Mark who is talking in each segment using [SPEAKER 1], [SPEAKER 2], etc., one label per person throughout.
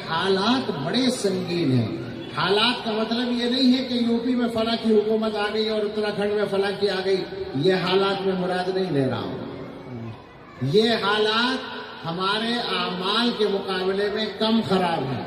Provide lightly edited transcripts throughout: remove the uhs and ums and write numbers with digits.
[SPEAKER 1] حالات بڑے سنگین ہیں. حالات کا مطلب یہ نہیں ہے کہ یوپی میں فلاں کی حکومت آ گئی اور اتراکھنڈ میں فلاں کی آ گئی. یہ حالات میں مراد نہیں لے رہا ہوں. یہ حالات ہمارے اعمال کے مقابلے میں کم خراب ہیں.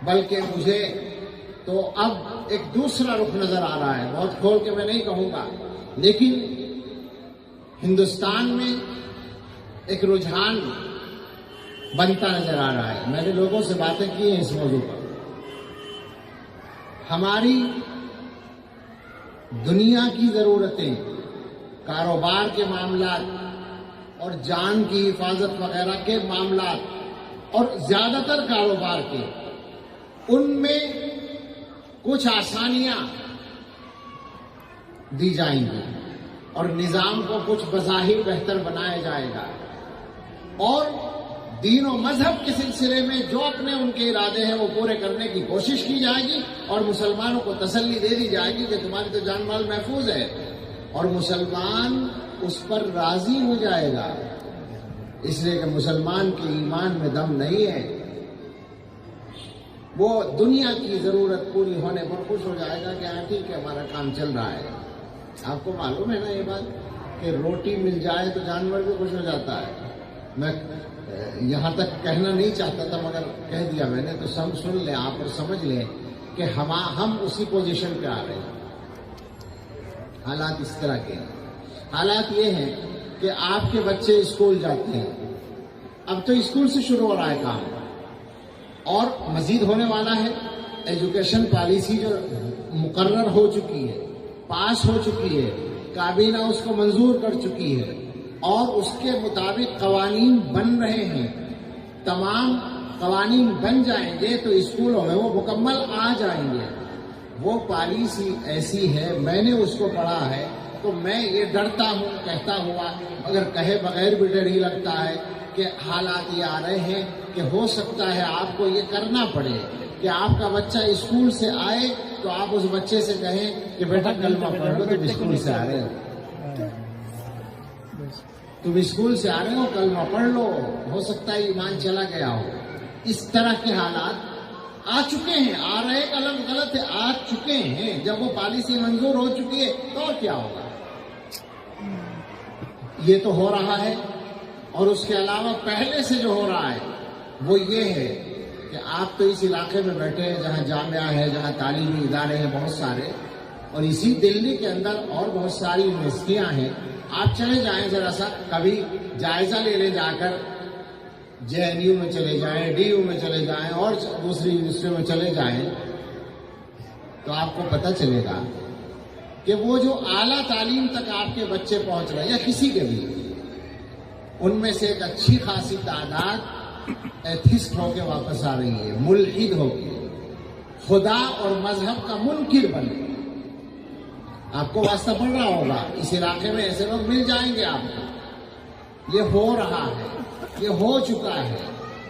[SPEAKER 1] بلکہ مجھے تو اب ایک دوسرا رخ نظر آ رہا ہے. بہت کھول کے میں نہیں کہوں گا، لیکن ہندوستان میں ایک رجحان بنتا نظر آ رہا ہے. میں نے لوگوں سے باتیں کی ہیں اس موضوع پر. ہماری دنیا کی ضرورتیں، کاروبار کے معاملات اور جان کی حفاظت وغیرہ کے معاملات اور زیادہ تر کاروبار کے، ان میں کچھ آسانیاں دی جائیں گی اور نظام کو کچھ بظاہر بہتر بنایا جائے گا. اور دین و مذہب کے سلسلے میں جو اپنے ان کے ارادے ہیں وہ پورے کرنے کی کوشش کی جائے گی اور مسلمانوں کو تسلی دے دی جائے گی کہ تمہاری تو جان مال محفوظ ہے. اور مسلمان اس پر راضی ہو جائے گا، اس لیے کہ مسلمان کے ایمان میں دم نہیں ہے. وہ دنیا کی ضرورت پوری ہونے پر خوش ہو جائے گا کہ ہاں ٹھیک ہے ہمارا کام چل رہا ہے. آپ کو معلوم ہے نا یہ بات کہ روٹی مل جائے تو جانور بھی خوش ہو جاتا ہے. میں یہاں تک کہنا نہیں چاہتا تھا مگر کہہ دیا میں نے، تو سب سن لیں آپ اور سمجھ لیں کہ ہم اسی پوزیشن پہ آ رہے ہیں. حالات اس طرح کے ہیں. حالات یہ ہیں کہ آپ کے بچے اسکول جاتے ہیں. اب تو اسکول سے شروع ہو رہا ہے کام اور مزید ہونے والا ہے. ایجوکیشن پالیسی جو مقرر ہو چکی ہے، پاس ہو چکی ہے، کابینہ اس کو منظور کر چکی ہے اور اس کے مطابق قوانین بن رہے ہیں. تمام قوانین بن جائیں گے تو اسکولوں میں وہ مکمل آ جائیں گے. وہ پالیسی ایسی ہے، میں نے اس کو پڑھا ہے تو میں یہ ڈرتا ہوں کہتا ہوا، اگر کہے بغیر بھی ڈر ہی لگتا ہے کہ حالات یہ آ رہے ہیں کہ ہو سکتا ہے آپ کو یہ کرنا پڑے کہ آپ کا بچہ اسکول سے آئے تو آپ اس بچے سے کہیں کہ بیٹا کلمہ پڑھ لو، تم اسکول سے آ رہے ہو، تم اسکول سے آ رہے ہو کلمہ پڑھ لو، ہو سکتا ہے ایمان چلا گیا ہو. اس طرح کے حالات آ چکے ہیں. آ رہے کا لفظ غلط ہے، آ چکے ہیں. جب وہ پالیسی منظور ہو چکی ہے تو اور کیا ہوگا. یہ تو ہو رہا ہے. اور اس کے علاوہ پہلے سے جو ہو رہا ہے وہ یہ ہے کہ آپ تو اس علاقے میں بیٹھے ہیں جہاں جامعہ ہے، جہاں تعلیمی ادارے ہیں بہت سارے، اور اسی دلی کے اندر اور بہت ساری یونیورسٹیاں ہیں. آپ چلے جائیں ذرا سا کبھی جائزہ لے لیں، جا کر JNU میں چلے جائیں، DU میں چلے جائیں اور دوسری یونیورسٹیوں میں چلے جائیں تو آپ کو پتہ چلے گا کہ وہ جو اعلیٰ تعلیم تک آپ کے بچے پہنچ رہے ہیں یا کسی کے بھی، ان میں سے ایک اچھی خاصی تعداد ایتھسٹ ہو کے واپس آ رہی ہے، ملحد ہو کے، خدا اور مذہب کا منکر بن کے. آپ کو واسطہ پڑ رہا ہوگا، اس علاقے میں ایسے لوگ مل جائیں گے آپ کو. یہ ہو رہا ہے، یہ ہو چکا ہے.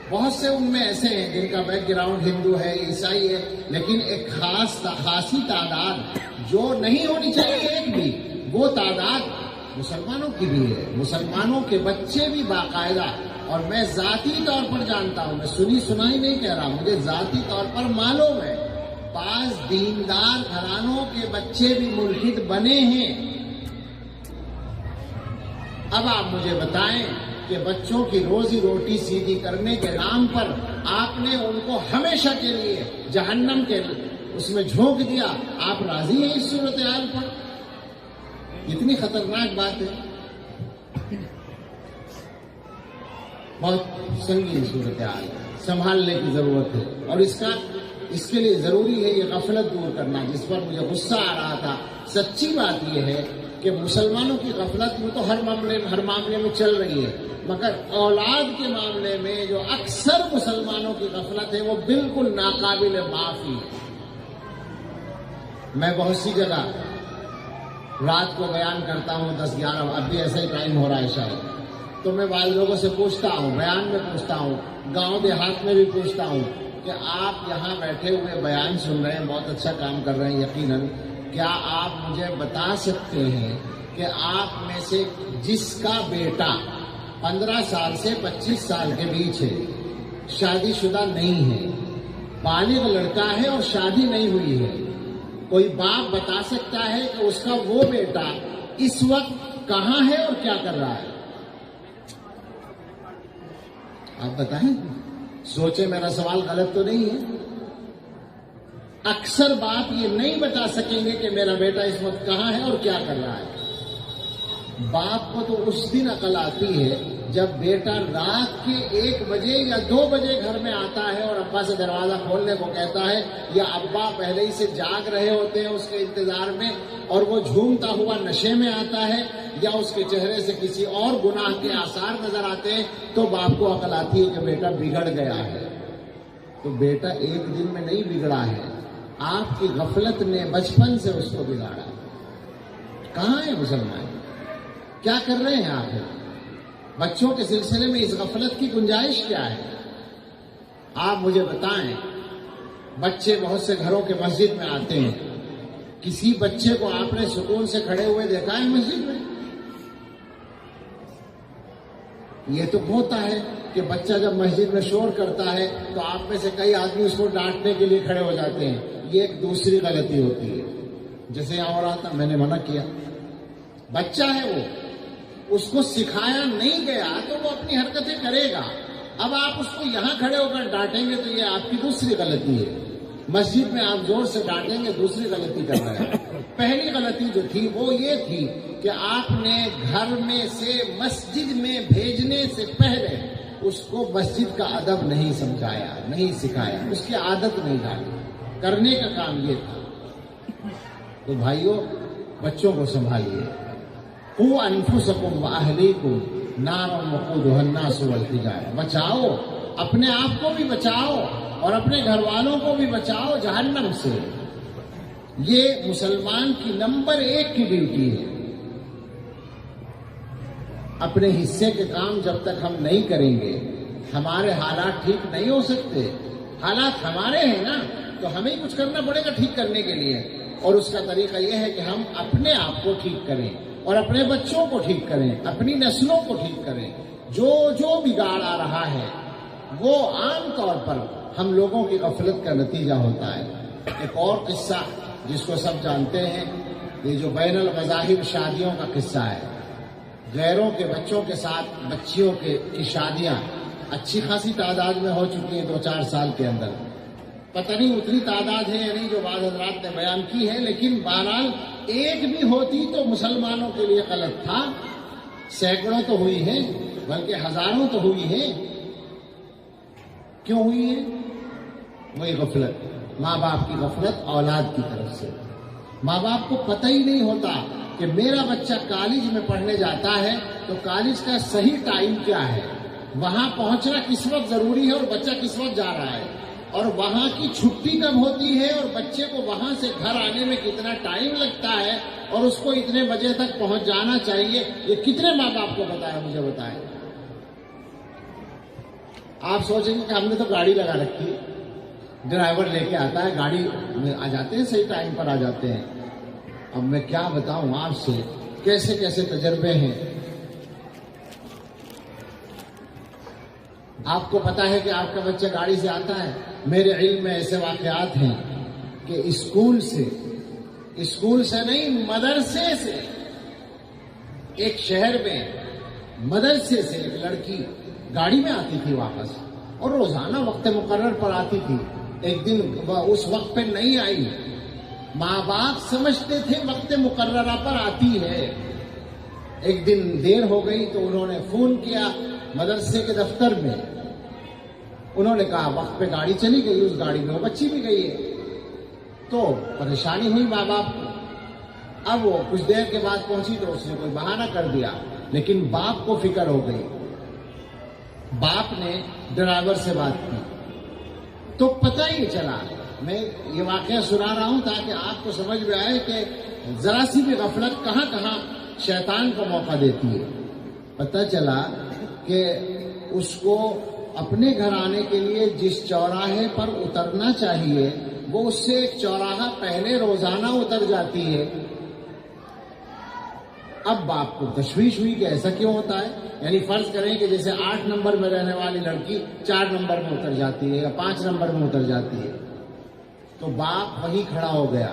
[SPEAKER 1] بہت سے ان میں ایسے ہیں جن کا بیک گراؤنڈ ہندو ہے، عیسائی ہے، لیکن ایک خاصی تعداد جو نہیں ہونی چاہیے ایک بھی، وہ تعداد مسلمانوں کی بھی ہے. مسلمانوں کے بچے بھی باقاعدہ، اور میں ذاتی طور پر جانتا ہوں، میں سنی سنائی نہیں کہہ رہا، مجھے ذاتی طور پر معلوم ہے، بعض دیندار گھرانوں کے بچے بھی ملحد بنے ہیں. اب آپ مجھے بتائیں کہ بچوں کی روزی روٹی سیدھی کرنے کے نام پر آپ نے ان کو ہمیشہ کے لیے جہنم کے اس میں جھونک دیا. آپ راضی ہیں اس صورتحال پر؟ اتنی خطرناک بات ہے، بہت سنگین صورتحال، سنبھالنے کی ضرورت ہے. اور اس کے لیے ضروری ہے یہ غفلت دور کرنا، جس پر مجھے غصہ آ رہا تھا. سچی بات یہ ہے کہ مسلمانوں کی غفلت وہ تو ہر معاملے میں چل رہی ہے، مگر اولاد کے معاملے میں جو اکثر مسلمانوں کی غفلت ہے وہ بالکل ناقابل معافی ہے. میں بہت سی جگہ رات کو بیان کرتا ہوں 10-11، اب بھی ایسا ہی ٹائم ہو رہا ہے شاید، تو میں بعض لوگوں سے پوچھتا ہوں، بیان میں پوچھتا ہوں، گاؤں دیہات میں بھی پوچھتا ہوں کہ آپ یہاں بیٹھے ہوئے بیان سن رہے ہیں، بہت اچھا کام کر رہے ہیں یقیناً، کیا آپ مجھے بتا سکتے ہیں کہ آپ میں سے جس کا بیٹا 15 سال سے 25 سال کے بیچ ہے، شادی شدہ نہیں ہے، بالغ لڑکا ہے اور شادی نہیں ہوئی ہے، کوئی باپ بتا سکتا ہے کہ اس کا وہ بیٹا اس وقت کہاں ہے اور کیا کر رہا ہے؟ آپ بتائیں، سوچیں میرا سوال غلط تو نہیں ہے؟ اکثر باپ یہ نہیں بتا سکیں گے کہ میرا بیٹا اس وقت کہاں ہے اور کیا کر رہا ہے۔ باپ کو تو اس دن عقل آتی ہے جب بیٹا رات کے 1 بجے یا 2 بجے گھر میں آتا ہے اور ابا سے دروازہ کھولنے کو کہتا ہے، یا ابا پہلے ہی سے جاگ رہے ہوتے ہیں اس کے انتظار میں اور وہ جھومتا ہوا نشے میں آتا ہے، یا اس کے چہرے سے کسی اور گناہ کے آثار نظر آتے ہیں، تو باپ کو عقل آتی ہے کہ بیٹا بگڑ گیا ہے۔ تو بیٹا ایک دن میں نہیں بگڑا ہے، آپ کی غفلت نے بچپن سے اس کو بگاڑا۔ کہاں ہے مسلمان؟ کیا کر رہے ہیں آپ؟ بچوں کے سلسلے میں اس غفلت کی گنجائش کیا ہے؟ آپ مجھے بتائیں۔ بچے بہت سے گھروں کے مسجد میں آتے ہیں، کسی بچے کو آپ نے سکون سے کھڑے ہوئے دیکھا ہے مسجد میں؟ یہ تو ہوتا ہے کہ بچہ جب مسجد میں شور کرتا ہے تو آپ میں سے کئی آدمی اس کو ڈانٹنے کے لیے کھڑے ہو جاتے ہیں۔ یہ ایک دوسری غلطی ہوتی ہے۔ جیسے یہاں ہو رہا تھا، میں نے منع کیا، بچہ ہے وہ، اس کو سکھایا نہیں گیا تو وہ اپنی حرکتیں کرے گا۔ اب آپ اس کو یہاں کھڑے ہو کر ڈانٹیں گے تو یہ آپ کی دوسری غلطی ہے۔ مسجد میں آپ زور سے ڈانٹیں گے، دوسری غلطی کر رہے ہیں۔ پہلی غلطی جو تھی وہ یہ تھی کہ آپ نے گھر میں سے مسجد میں بھیجنے سے پہلے اس کو مسجد کا ادب نہیں سمجھایا، نہیں سکھایا، اس کی عادت نہیں ڈالی۔ کرنے کا کام یہ تھا۔ تو بھائیوں، بچوں کو سنبھالیے۔ قوا انفسکم واہلیکم نارا وقودھا الناس والحجارہ، بچاؤ، اپنے آپ کو بھی بچاؤ اور اپنے گھر والوں کو بھی بچاؤ جہنم سے۔ یہ مسلمان کی نمبر 1 کی ڈیوٹی ہے۔ اپنے حصے کے کام جب تک ہم نہیں کریں گے، ہمارے حالات ٹھیک نہیں ہو سکتے۔ حالات ہمارے ہیں نا، تو ہمیں کچھ کرنا پڑے گا ٹھیک کرنے کے لیے، اور اس کا طریقہ یہ ہے کہ ہم اپنے آپ کو ٹھیک کریں اور اپنے بچوں کو ٹھیک کریں، اپنی نسلوں کو ٹھیک کریں۔ جو بگاڑ آ رہا ہے وہ عام طور پر ہم لوگوں کی غفلت کا نتیجہ ہوتا ہے۔ ایک اور قصہ جس کو سب جانتے ہیں، یہ جو بین المذاہب شادیوں کا قصہ ہے۔ غیروں کے بچوں کے ساتھ بچیوں کی شادیاں اچھی خاصی تعداد میں ہو چکی ہیں 2-4 سال کے اندر۔ پتہ نہیں اتنی تعداد ہے یا نہیں جو بعض حضرات نے بیان کی ہے، لیکن بہرحال ایک بھی ہوتی تو مسلمانوں کے لیے غلط تھا۔ سینکڑوں تو ہوئی ہیں، بلکہ ہزاروں تو ہوئی ہیں۔ کیوں ہوئی ہے؟ وہی غفلت، ماں باپ کی غفلت اولاد کی طرف سے۔ ماں باپ کو پتہ ہی نہیں ہوتا کہ میرا بچہ کالج میں پڑھنے جاتا ہے تو کالج کا صحیح ٹائم کیا ہے، وہاں پہنچنا کس وقت ضروری ہے اور بچہ کس وقت جا رہا ہے، اور وہاں کی چھٹی کب ہوتی ہے اور بچے کو وہاں سے گھر آنے میں کتنا ٹائم لگتا ہے اور اس کو اتنے بجے تک پہنچ جانا چاہیے۔ یہ کتنے ماں باپ کو پتا ہے؟ مجھے بتائیں۔ آپ سوچیں گے کہ ہم نے تو گاڑی لگا رکھی، ڈرائیور لے کے آتا ہے، گاڑی میں آ جاتے ہیں، صحیح ٹائم پر آ جاتے ہیں۔ اب میں کیا بتاؤں آپ سے، کیسے کیسے تجربے ہیں۔ آپ کو پتا ہے کہ آپ کا بچہ گاڑی سے آتا ہے، میرے علم میں ایسے واقعات ہیں کہ اسکول سے نہیں، مدرسے سے، ایک شہر میں مدرسے سے ایک لڑکی گاڑی میں آتی تھی واپس، اور روزانہ وقت مقرر پر آتی تھی۔ ایک دن اس وقت پہ نہیں آئی، ماں باپ سمجھتے تھے وقت مقررہ پر آتی ہے۔ ایک دن دیر ہو گئی تو انہوں نے فون کیا مدرسے کے دفتر میں، انہوں نے کہا وقت پہ گاڑی چلی گئی، اس گاڑی میں وہ بچی بھی گئی ہے۔ تو پریشانی ہوئی ماں باپ کو۔ اب وہ کچھ دیر کے بعد پہنچی تو اس نے کوئی بہانہ کر دیا، لیکن باپ کو فکر ہو گئی۔ باپ نے ڈرائیور سے بات کی تو پتہ ہی چلا۔ میں یہ واقعہ سنا رہا ہوں تاکہ آپ کو سمجھ میں آئے کہ ذرا سی بھی غفلت کہاں کہاں شیطان کو موقع دیتی ہے۔ پتہ چلا کہ اس کو اپنے گھر آنے کے لیے جس چوراہے پر اترنا چاہیے وہ اس سے ایک چوراہا پہلے روزانہ اتر جاتی ہے۔ اب باپ کو تشویش ہوئی کہ ایسا کیوں ہوتا ہے. یعنی فرض کریں کہ جیسے 8 نمبر میں رہنے والی لڑکی 4 نمبر میں اتر جاتی ہے یا 5 نمبر میں اتر جاتی ہے، تو باپ وہیں کھڑا ہو گیا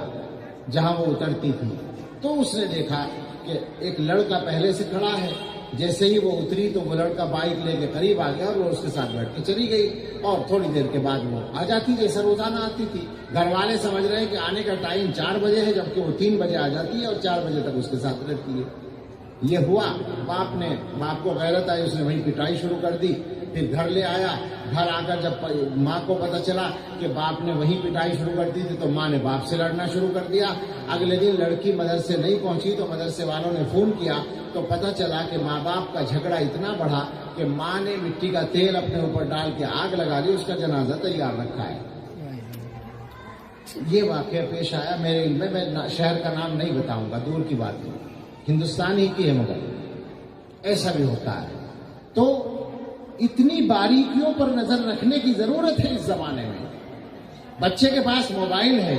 [SPEAKER 1] جہاں وہ اترتی تھی. تو اس نے دیکھا کہ ایک لڑکا پہلے سے کھڑا ہے. جیسے ہی وہ اتری تو وہ لڑکا بائک لے کے قریب آ گیا اور وہ اس کے ساتھ بیٹھ کے چلی گئی، اور تھوڑی دیر کے بعد وہ آ جاتی جیسا روزانہ آتی تھی. گھر والے سمجھ رہے ہیں کہ آنے کا ٹائم 4 بجے ہے، جبکہ وہ 3 بجے آ جاتی ہے اور 4 بجے تک اس کے ساتھ رہتی ہے. یہ ہوا. باپ کو غیرت آئی، اس نے وہیں پٹائی شروع کر دی. پھر گھر لے آیا. گھر آ کر جب ماں کو پتہ چلا کہ باپ نے وہیں پٹائی شروع کر دی تھی، تو ماں نے باپ سے لڑنا شروع کر دیا. اگلے دن لڑکی مدرسے نہیں پہنچی تو مدرسے والوں نے فون کیا تو پتہ چلا کہ ماں باپ کا جھگڑا اتنا بڑھا کہ ماں نے مٹی کا تیل اپنے اوپر ڈال کے آگ لگا لی، اس کا جنازہ تیار رکھا ہے. یہ واقعہ پیش آیا میرے علم میں. میں شہر کا نام نہیں بتاؤں گا، دور کی بات ہے، ہندوستان ہی کی ہے، مگر ایسا بھی ہوتا ہے. تو اتنی باریکیوں پر نظر رکھنے کی ضرورت ہے اس زمانے میں. بچے کے پاس موبائل ہے،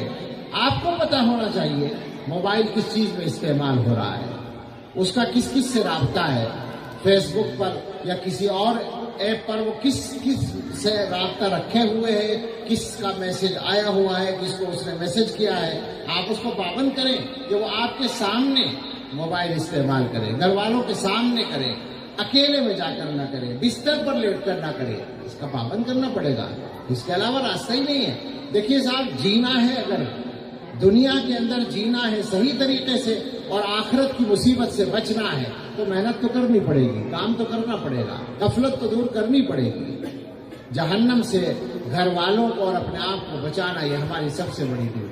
[SPEAKER 1] آپ کو پتہ ہونا چاہیے موبائل کس چیز میں استعمال ہو رہا ہے، اس کا کس سے رابطہ ہے. فیس بک پر یا کسی اور ایپ پر وہ کس سے رابطہ رکھے ہوئے ہے، کس کا میسج آیا ہوا ہے، کس کو اس نے میسج کیا ہے. آپ اس کو پابند کریں کہ وہ آپ کے سامنے موبائل استعمال کرے، گھر والوں کے سامنے کرے، اکیلے میں جا کر نہ کرے، بستر پر لیٹ کر نہ کرے. اس کا پابند کرنا پڑے گا، اس کے علاوہ راستہ ہی نہیں ہے. دیکھیے صاحب، جینا ہے، اگر دنیا کے اندر جینا ہے صحیح طریقے سے اور آخرت کی مصیبت سے بچنا ہے تو محنت تو کرنی پڑے گی، کام تو کرنا پڑے گا، غفلت تو دور کرنی پڑے گی. جہنم سے گھر والوں کو اور اپنے آپ کو بچانا یہ ہماری سب سے بڑی ذمہ داری ہے.